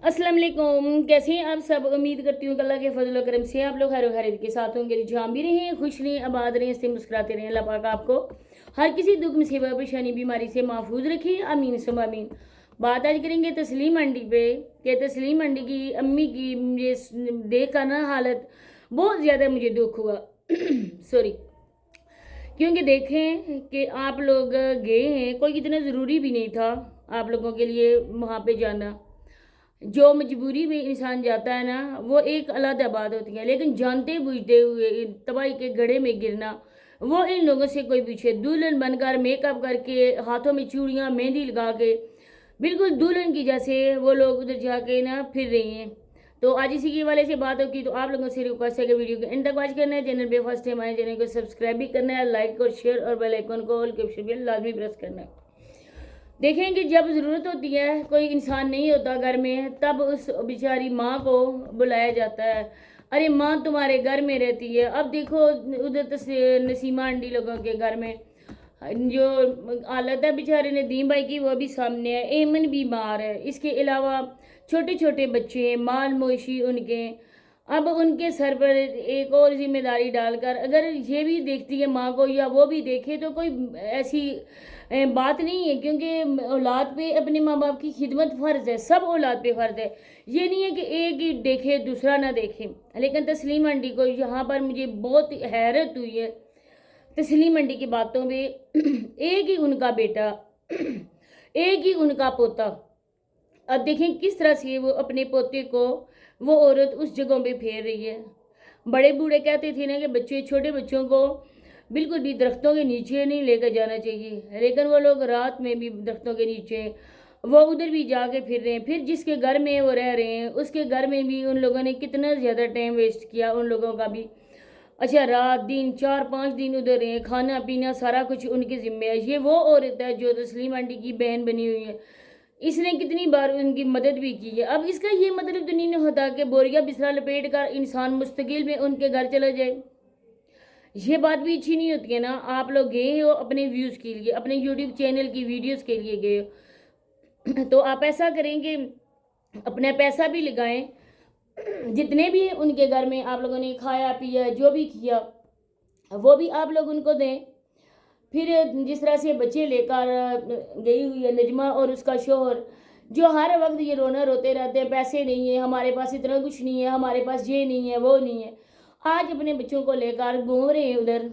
अस्सलाम वालेकुम। कैसे हैं आप सब? उम्मीद करती हूँ कि अल्लाह के फजल व करम से आप लोग खैर खैरियत के साथ होंगे। जहाँ भी रहें खुश रहें, आबाद रहें, से मुस्कुराते रहें। अल्लाह पाक आपको हर किसी दुख मुसीबत परेशानी बीमारी से महफूज रखे, आमीन सुम आमीन। बात आज करेंगे तस्लीम आंटी पे कि तस्लीम आंटी की अम्मी की मुझे देख कर ना हालत बहुत ज़्यादा मुझे दुख हुआ सॉरी। क्योंकि देखें कि आप लोग गए हैं, कोई इतना ज़रूरी भी नहीं था आप लोगों के लिए वहाँ पे जाना। जो मजबूरी में इंसान जाता है ना, वो एक अलग बात होती है, लेकिन जानते बूझते हुए तबाही के गड्ढे में गिरना, वो इन लोगों से कोई पीछे। दुल्हन बनकर मेकअप करके, हाथों में चूड़ियाँ, मेहंदी लगा के, बिल्कुल दुल्हन की जैसे वो लोग उधर जाके ना फिर रही हैं। तो आज इसी के वाले से बात होगी। तो आप लोगों से रिक्वेस्ट है कि वीडियो को एंड तक वॉच करना है। चैनल पे फर्स्ट टाइम आए, चैनल को सब्सक्राइब भी करना है, लाइक और शेयर और बेल आइकन को ऑल के ऑप्शन पे लाजमी प्रेस करना है। देखें कि जब ज़रूरत होती है, कोई इंसान नहीं होता घर में, तब उस बेचारी माँ को बुलाया जाता है। अरे माँ तुम्हारे घर में रहती है। अब देखो उधर नसीमा आंटी लोगों के घर में जो हालत है बेचारे नदीम भाई की, वो भी सामने है। एमन बीमार है, इसके अलावा छोटे छोटे बच्चे हैं, माल मोशी उनके। अब उनके सर पर एक और जिम्मेदारी डालकर अगर ये भी देखती है माँ को, या वो भी देखे, तो कोई ऐसी बात नहीं है। क्योंकि औलाद पे अपने माँ बाप की खिदमत फ़र्ज़ है, सब औलाद पे फ़र्ज़ है। ये नहीं है कि एक ही देखे दूसरा ना देखे। लेकिन तस्लीम आंटी को यहाँ पर मुझे बहुत हैरत हुई है तस्लीम आंटी की बातों में। एक ही उनका बेटा, एक ही उनका पोता। अब देखें किस तरह से वो अपने पोते को, वो औरत उस जगहों पे फेर रही है। बड़े बूढ़े कहते थे ना कि बच्चे, छोटे बच्चों को बिल्कुल भी दरख्तों के नीचे नहीं लेकर जाना चाहिए, लेकिन वो लोग रात में भी दरख्तों के नीचे, वो उधर भी जाके फिर रहे हैं। फिर जिसके घर में वो रह रहे हैं, उसके घर में भी उन लोगों ने कितना ज़्यादा टाइम वेस्ट किया उन लोगों का भी। अच्छा, रात दिन 4-5 दिन उधर रहे, खाना पीना सारा कुछ उनके ज़िम्मे है। ये वो औरत है जो तस्लीम आंटी की बहन बनी हुई है, इसने कितनी बार उनकी मदद भी की है। अब इसका ये मतलब तो नहीं होता कि बोरिया बिस्तरा लपेट कर इंसान मुस्तकिल में उनके घर चला जाए। ये बात भी अच्छी नहीं होती है ना। आप लोग गए हो अपने व्यूज़ के लिए, अपने यूट्यूब चैनल की वीडियोस के लिए गए हो तो आप ऐसा करेंगे, अपना पैसा भी लगाएं। जितने भी उनके घर में आप लोगों ने खाया पिया, जो भी किया, वो भी आप लोग उनको दें। फिर जिस तरह से बच्चे लेकर गई हुई है नजमा और उसका शोहर, जो हर वक्त ये रोना रोते रहते हैं, पैसे नहीं है हमारे पास, इतना कुछ नहीं है हमारे पास, ये नहीं है वो नहीं है। आज अपने बच्चों को लेकर घूम रहे हैं उधर।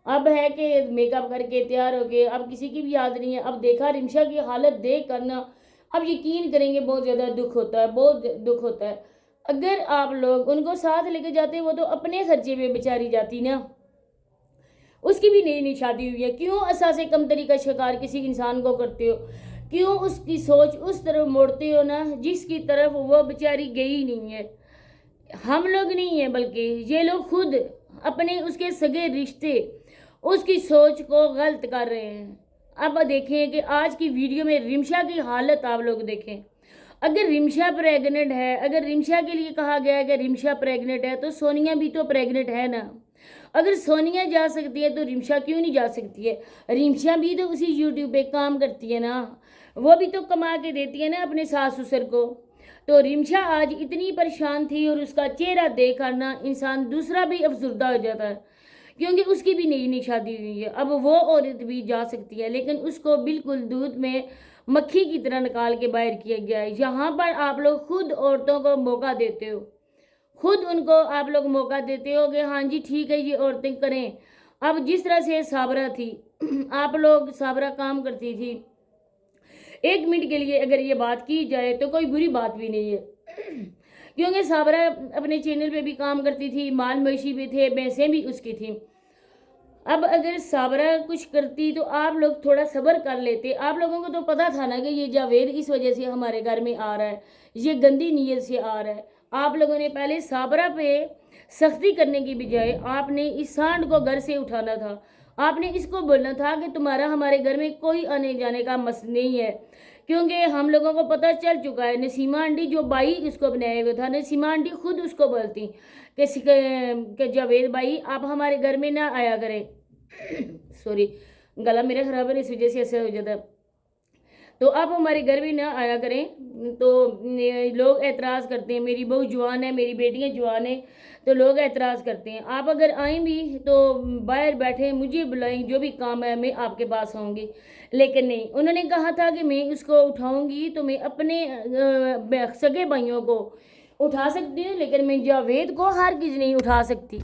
अब है कि मेकअप करके तैयार हो गए, अब किसी की भी याद नहीं है। अब देखा रिमशा की हालत देख करना, अब यकीन करेंगे बहुत ज़्यादा दुख होता है, बहुत दुख होता है। अगर आप लोग उनको साथ लेके जाते, वो तो अपने खर्चे पे बेचारी जाती ना। उसकी भी नई नई शादी हुई है, क्यों असासे कमतरी का शिकार किसी इंसान को करते हो? क्यों उसकी सोच उस तरफ मोड़ते हो ना जिसकी तरफ वो बेचारी गई नहीं है? हम लोग नहीं है, बल्कि ये लोग खुद अपने उसके सगे रिश्ते, उसकी सोच को गलत कर रहे हैं। अब देखें कि आज की वीडियो में रिमशा की हालत आप लोग देखें। अगर रिमशा प्रेग्नेंट है, अगर रिमशा के लिए कहा गया है कि रिमशा प्रेग्नेंट है, तो सोनिया भी तो प्रेग्नेंट है ना। अगर सोनिया जा सकती है तो रिमशा क्यों नहीं जा सकती है? रिमशा भी तो उसी यूट्यूब पे काम करती है ना, वो भी तो कमा के देती है ना अपने सास ससुर को। तो रिमशा आज इतनी परेशान थी और उसका चेहरा देख कर ना इंसान दूसरा भी अफसुर्दा हो जाता है, क्योंकि उसकी भी नई नई शादी हुई है। अब वो औरत भी जा सकती है, लेकिन उसको बिल्कुल दूध में मक्खी की तरह निकाल के बाहर किया गया है। यहाँ पर आप लोग खुद औरतों को मौका देते हो, खुद उनको आप लोग मौका देते हो कि हाँ जी ठीक है ये औरतें करें। अब जिस तरह से साबरा थी आप लोग, साबरा काम करती थी, 1 मिनट के लिए अगर ये बात की जाए तो कोई बुरी बात भी नहीं है क्योंकि साबरा अपने चैनल पे भी काम करती थी, माल मवेशी भी थे, भैंसें भी उसकी थी। अब अगर साबरा कुछ करती तो आप लोग थोड़ा सब्र कर लेते। आप लोगों को तो पता था ना कि ये जावेद इस वजह से हमारे घर में आ रहा है, ये गंदी नीयत से आ रहा है। आप लोगों ने पहले साबरा पे सख्ती करने की बजाय आपने इस सांड को घर से उठाना था। आपने इसको बोलना था कि तुम्हारा हमारे घर में कोई आने जाने का मस नहीं है, क्योंकि हम लोगों को पता चल चुका है। नसीमा आंटी जो बाई इसको बनाया हुआ था, नसीमा आंटी खुद उसको बोलती कि जावेद भाई आप हमारे घर में ना आया करें सॉरी, गला मेरा खराब है, इस वजह से ऐसा हो जाता है। تو آپ ہمارے گھر بھی نہ آیا کریں. تو لوگ اعتراض کرتے ہیں, میری بہو جوان ہے, میری بیٹیاں جوان ہیں, تو لوگ اعتراض کرتے ہیں. آپ اگر آئیں بھی تو باہر بیٹھیں, مجھے بلائیں, جو بھی کام ہے میں آپ کے پاس آؤں گی. لیکن نہیں, انہوں نے کہا تھا کہ میں اس کو اٹھاؤں گی تو میں اپنے سگے بھائیوں کو اٹھا سکتی ہوں, لیکن میں جاوید کو ہرگز نہیں اٹھا سکتی.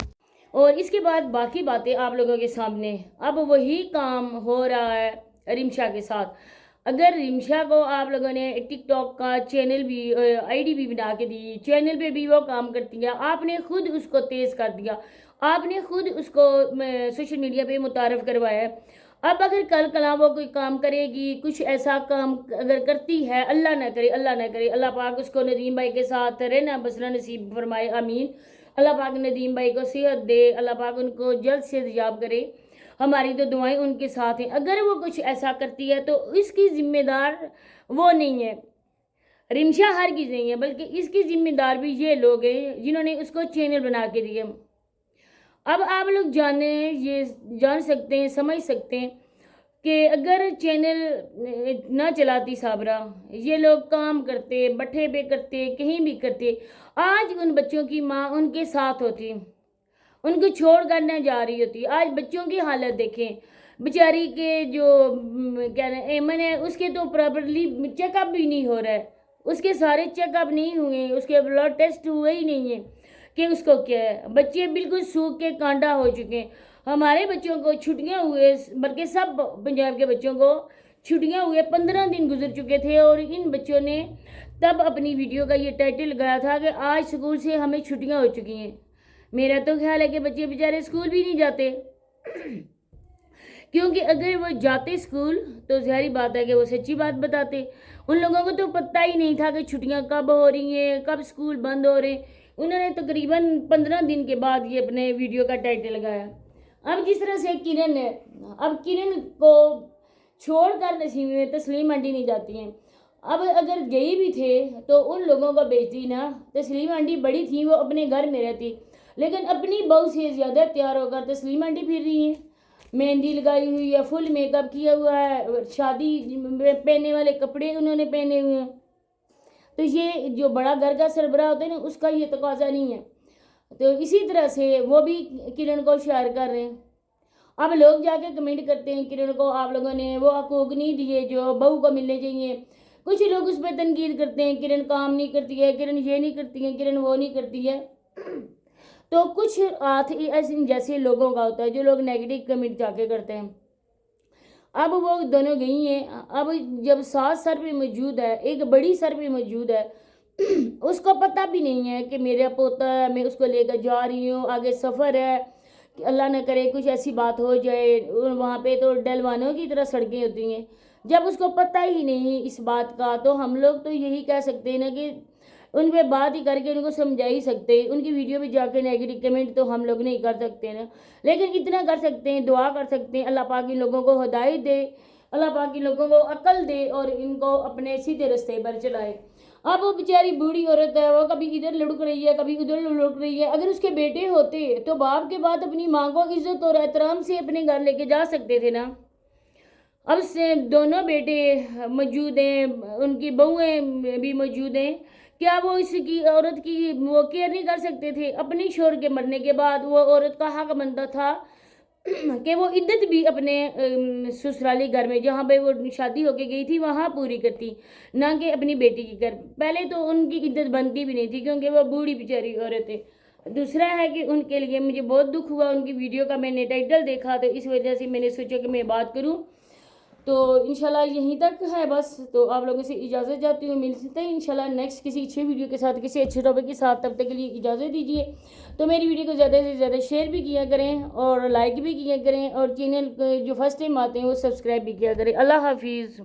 اور اس کے بعد باقی باتیں آپ لوگوں کے سامنے. اب وہی کام ہو رہا ہے رمشا کے ساتھ. اگر رمشا کو آپ لوگوں نے ٹک ٹاک کا چینل بھی آئی ڈی بھی بنا کے دی, چینل پہ بھی وہ کام کرتی ہے, آپ نے خود اس کو تیز کر دیا, آپ نے خود اس کو سوشل میڈیا پہ متعارف کروایا ہے. اب اگر کل کلا وہ کوئی کام کرے گی, کچھ ایسا کام اگر کرتی ہے, اللہ نہ کرے, اللہ نہ کرے, اللہ پاک اس کو ندیم بھائی کے ساتھ رہنا بسنا نصیب فرمائے, آمین. اللہ پاک ندیم بھائی کو صحت دے, اللہ پاک ان کو جلد سے دستیاب کرے, ہماری تو دعائیں ان کے ساتھ ہیں. اگر وہ کچھ ایسا کرتی ہے تو اس کی ذمہ دار وہ نہیں ہے, رمشا ہرگز نہیں ہے, بلکہ اس کی ذمہ دار بھی یہ لوگ ہیں جنہوں نے اس کو چینل بنا کے دیے. اب آپ لوگ جان سکتے ہیں, سمجھ سکتے ہیں کہ اگر چینل نہ چلاتی صابرہ, یہ لوگ کام کرتے, بٹھے پہ کرتے, کہیں بھی کرتے, آج ان بچوں کی ماں ان کے ساتھ ہوتی, ان کو چھوڑ کر نہ جا رہی ہوتی. آج بچوں کی حالت دیکھیں, بیچاری کے جو کیا ایمن ہے, اس کے تو پراپرلی چیک اپ بھی نہیں ہو رہا ہے, اس کے سارے چیک اپ نہیں ہوئے, اس کے بلڈ ٹیسٹ ہوئے ہی نہیں ہیں کہ اس کو کیا ہے. بچے بالکل سوکھ کے کانڈا ہو چکے ہیں. ہمارے بچوں کو چھٹیاں ہوئے, بلکہ سب پنجاب کے بچوں کو چھٹیاں ہوئے 15 دن گزر چکے تھے, اور ان بچوں نے تب اپنی ویڈیو کا یہ ٹائٹل لگایا تھا کہ آج اسکول سے ہمیں چھٹیاں ہو چکی ہیں. میرا تو خیال ہے کہ بچے بیچارے اسکول بھی نہیں جاتے, کیونکہ اگر وہ جاتے اسکول تو ظاہری بات ہے کہ وہ سچی بات بتاتے. ان لوگوں کو تو پتہ ہی نہیں تھا کہ چھٹیاں کب ہو رہی ہیں, کب اسکول بند ہو رہے ہیں. انہوں نے تقریباً 15 دن کے بعد یہ اپنے ویڈیو کا ٹائٹل لگایا. اب جس طرح سے کرن ہے, اب کرن کو چھوڑ کر نسیم میں تسلیم آنٹی نہیں جاتی ہیں. اب اگر گئی بھی تھے تو ان لوگوں کو بھیجتی نا. تسلیم آنٹی بڑی تھی, وہ اپنے گھر میں رہتی, لیکن اپنی بہو سے زیادہ تیار ہو کر تسلیم آنٹی پھر رہی ہیں. مہندی لگائی ہوئی ہے, فل میک اپ کیا ہوا ہے, شادی میں پہننے والے کپڑے انہوں نے پہنے ہوئے ہیں. تو یہ جو بڑا گھر کا سربراہ ہوتا ہے نا, اس کا یہ تقاضا نہیں ہے. تو اسی طرح سے وہ بھی کرن کو شیئر کر رہے ہیں. اب لوگ جا کے کمنٹ کرتے ہیں کرن کو آپ لوگوں نے وہ حقوق نہیں دیے جو بہو کو ملنے چاہیے. کچھ لوگ اس پہ تنقید کرتے ہیں, کرن کام نہیں کرتی ہے, کرن یہ نہیں کرتی ہے, کرن وہ نہیں کرتی ہے. تو کچھ ایسے جیسے لوگوں کا ہوتا ہے جو لوگ نیگیٹو کمنٹ جا کے کرتے ہیں. اب وہ دونوں گئی ہیں. اب جب ساس سر پہ موجود ہے, ایک بڑی سر پہ موجود ہے, اس کو پتہ بھی نہیں ہے کہ میرا پوتا ہے, میں اس کو لے کر جا رہی ہوں, آگے سفر ہے, کہ اللہ نہ کرے کچھ ایسی بات ہو جائے. وہاں پہ تو ڈلوانوں کی طرح سڑکیں ہوتی ہیں. جب اس کو پتہ ہی نہیں اس بات کا, تو ہم لوگ تو یہی کہہ سکتے ہیں نا کہ ان پہ بات ہی کر کے ان کو سمجھا ہی سکتے. ان کی ویڈیو پہ جا کے نیگیٹو کمنٹ تو ہم لوگ نہیں کر سکتے نا, لیکن اتنا کر سکتے ہیں, دعا کر سکتے ہیں, اللہ پاک ان لوگوں کو ہدایت دے, اللہ پاک ان لوگوں کو عقل دے, اور ان کو اپنے سیدھے راستے پر چلائے. اب وہ بیچاری بوڑھی عورت ہے, وہ کبھی ادھر لڑک رہی ہے, کبھی ادھر لڑک رہی ہے. اگر اس کے بیٹے ہوتے تو باپ کے بعد اپنی ماں کو عزت اور احترام سے اپنے گھر لے کے جا سکتے تھے نا. اب سے دونوں بیٹے موجود ہیں, ان کی بہویں بھی موجود ہیں, کیا وہ اس کی عورت کی وہ کیئر نہیں کر سکتے تھے؟ اپنی شوہر کے مرنے کے بعد وہ عورت کا حق بنتا تھا کہ وہ عدت بھی اپنے سسرالی گھر میں جہاں پہ وہ شادی ہو کے گئی تھی وہاں پوری کرتی, نہ کہ اپنی بیٹی کی گھر. پہلے تو ان کی عدت بنتی بھی نہیں تھی کیونکہ وہ بوڑھی بیچاری عورت ہے. دوسرا ہے کہ ان کے لیے مجھے بہت دکھ ہوا, ان کی ویڈیو کا میں نے ٹائٹل دیکھا تو اس وجہ سے میں نے سوچا کہ میں بات کروں. تو انشاءاللہ یہیں تک ہے بس. تو آپ لوگوں سے اجازت چاہتی ہوں, ملتے ہیں انشاءاللہ نیکسٹ کسی اچھے ویڈیو کے ساتھ, کسی اچھے ٹاپک کے ساتھ. تب تک کے لیے اجازت دیجیے. تو میری ویڈیو کو زیادہ سے زیادہ شیئر بھی کیا کریں, اور لائک بھی کیا کریں, اور چینل جو فرسٹ ٹائم آتے ہیں وہ سبسکرائب بھی کیا کریں. اللہ حافظ.